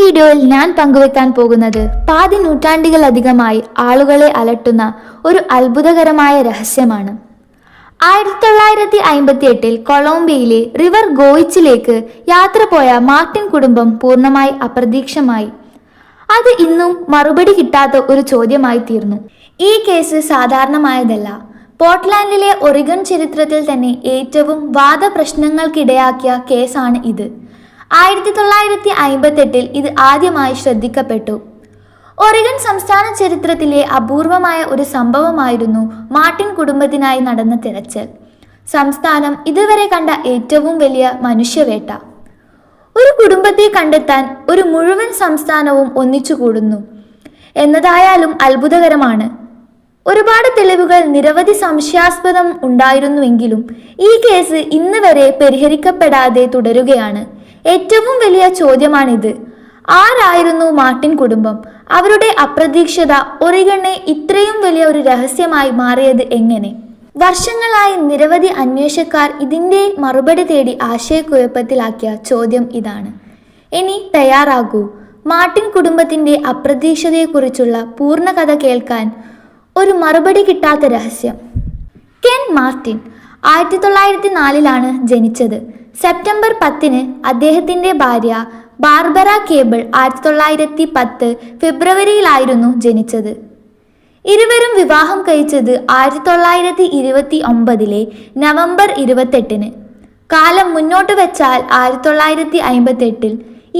വീഡിയോയിൽ ഞാൻ പങ്കുവെക്കാൻ പോകുന്നത് പാതി നൂറ്റാണ്ടുകളധികമായി ആളുകളെ അലട്ടുന്ന ഒരു അത്ഭുതകരമായ രഹസ്യമാണ്. 1958 കൊളംബിയയിലെ റിവർ ഗോയിച്ചിലേക്ക് യാത്ര പോയ മാർട്ടിൻ കുടുംബം പൂർണ്ണമായി അപ്രത്യക്ഷമായി. അത് ഇന്നും മറുപടി കിട്ടാത്ത ഒരു ചോദ്യമായി തീർന്നു. ഈ കേസ് സാധാരണമായതല്ല. പോർട്ട്ലാൻഡിലെ ഒറിഗൺ ചരിത്രത്തിൽ തന്നെ ഏറ്റവും വാദപ്രശ്നങ്ങൾക്കിടയാക്കിയ കേസാണ് ഇത്. 1958 ഇത് ആദ്യമായി ശ്രദ്ധിക്കപ്പെട്ടു. ഒറിഗൺ സംസ്ഥാന ചരിത്രത്തിലെ അപൂർവമായ ഒരു സംഭവമായിരുന്നു മാർട്ടിൻ കുടുംബത്തിനായി നടന്ന തിരച്ചിൽ. സംസ്ഥാനം ഇതുവരെ കണ്ട ഏറ്റവും വലിയ മനുഷ്യവേട്ട. ഒരു കുടുംബത്തെ കണ്ടെത്താൻ ഒരു മുഴുവൻ സംസ്ഥാനവും ഒന്നിച്ചുകൂടുന്നു എന്നതായാലും അത്ഭുതകരമാണ്. ഒരുപാട് തെളിവുകൾ, നിരവധി സംശയാസ്പദം ഉണ്ടായിരുന്നുവെങ്കിലും ഈ കേസ് ഇന്ന് വരെ പരിഹരിക്കപ്പെടാതെ തുടരുകയാണ്. ഏറ്റവും വലിയ ചോദ്യമാണിത്: ആരായിരുന്നു മാർട്ടിൻ കുടുംബം? അവരുടെ അപ്രതീക്ഷിത ഒറിഗണിനെ ഇത്രയും വലിയ ഒരു രഹസ്യമായി മാറിയത് എങ്ങനെ? വർഷങ്ങളായി നിരവധി അന്വേഷകർ ഇതിൻ്റെ മറുപടി തേടി ആശയക്കുഴപ്പത്തിലാക്കിയ ചോദ്യം ഇതാണ്. ഇനി തയ്യാറാകൂ, മാർട്ടിൻ കുടുംബത്തിൻ്റെ അപ്രതീക്ഷിതയെക്കുറിച്ചുള്ള പൂർണ്ണ കഥ കേൾക്കാൻ. ഒരു മറുപടി കിട്ടാത്ത രഹസ്യം. കെൻ മാർട്ടിൻ 1904 ജനിച്ചത്. സെപ്റ്റംബർ 10 അദ്ദേഹത്തിൻ്റെ ഭാര്യ ബാർബറ കേബിൾ 1910 ഫെബ്രുവരിയിലായിരുന്നു ജനിച്ചത്. ഇരുവരും വിവാഹം കഴിച്ചത് 1929 നവംബർ 28. കാലം മുന്നോട്ട് വെച്ചാൽ 1958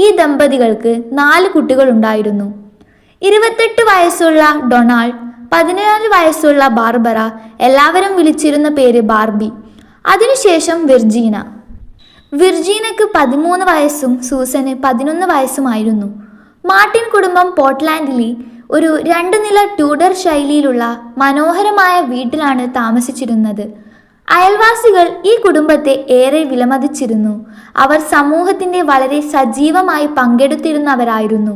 ഈ ദമ്പതികൾക്ക് 4 കുട്ടികളുണ്ടായിരുന്നു. 28 വയസ്സുള്ള ഡൊണാൾഡ്, 14 വയസ്സുള്ള ബാർബറ, എല്ലാവരും വിളിച്ചിരുന്ന പേര് ബാർബി. അതിനുശേഷം വിർജീനയ്ക്ക് 13 വയസ്സും സൂസന് 11 വയസ്സുമായിരുന്നു. മാർട്ടിൻ കുടുംബം പോർട്ട്ലാൻഡിലെ ഒരു 2 നില ട്യൂഡർ ശൈലിയിലുള്ള മനോഹരമായ വീട്ടിലാണ് താമസിച്ചിരുന്നത്. അയൽവാസികൾ ഈ കുടുംബത്തെ ഏറെ വിലമതിച്ചിരുന്നു. അവർ സമൂഹത്തിന്റെ വളരെ സജീവമായി പങ്കെടുത്തിരുന്നവരായിരുന്നു.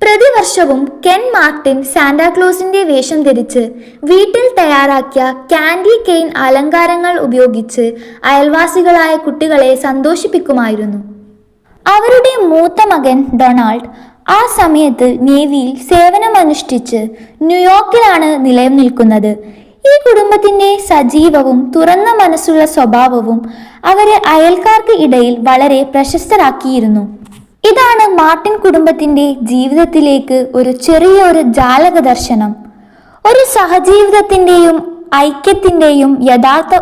പ്രതിവർഷവും കെൻ മാർട്ടിൻ സാന്റാക്ലോസിന്റെ വേഷം ധരിച്ച് വീട്ടിൽ തയ്യാറാക്കിയ കാൻഡി കെയിൻ അലങ്കാരങ്ങൾ ഉപയോഗിച്ച് അയൽവാസികളായ കുട്ടികളെ സന്തോഷിപ്പിക്കുമായിരുന്നു. അവരുടെ മൂത്ത മകൻ ഡൊണാൾഡ് ആ സമയത്ത് നേവിയിൽ സേവനമനുഷ്ഠിച്ച് ന്യൂയോർക്കിലാണ് നിലനിൽക്കുന്നത്. ഈ കുടുംബത്തിന്റെ സജീവവും തുറന്ന മനസ്സുള്ള സ്വഭാവവും അവരെ അയൽക്കാർക്ക് ഇടയിൽ വളരെ പ്രശസ്തരാക്കിയിരുന്നു. ഇതാണ് മാർട്ടിൻ കുടുംബത്തിന്റെ ജീവിതത്തിലേക്ക് ഒരു ചെറിയൊരു ജാലക ദർശനം. ഒരു സഹജീവിതത്തിന്റെയും ഐക്യത്തിന്റെയും യഥാർത്ഥ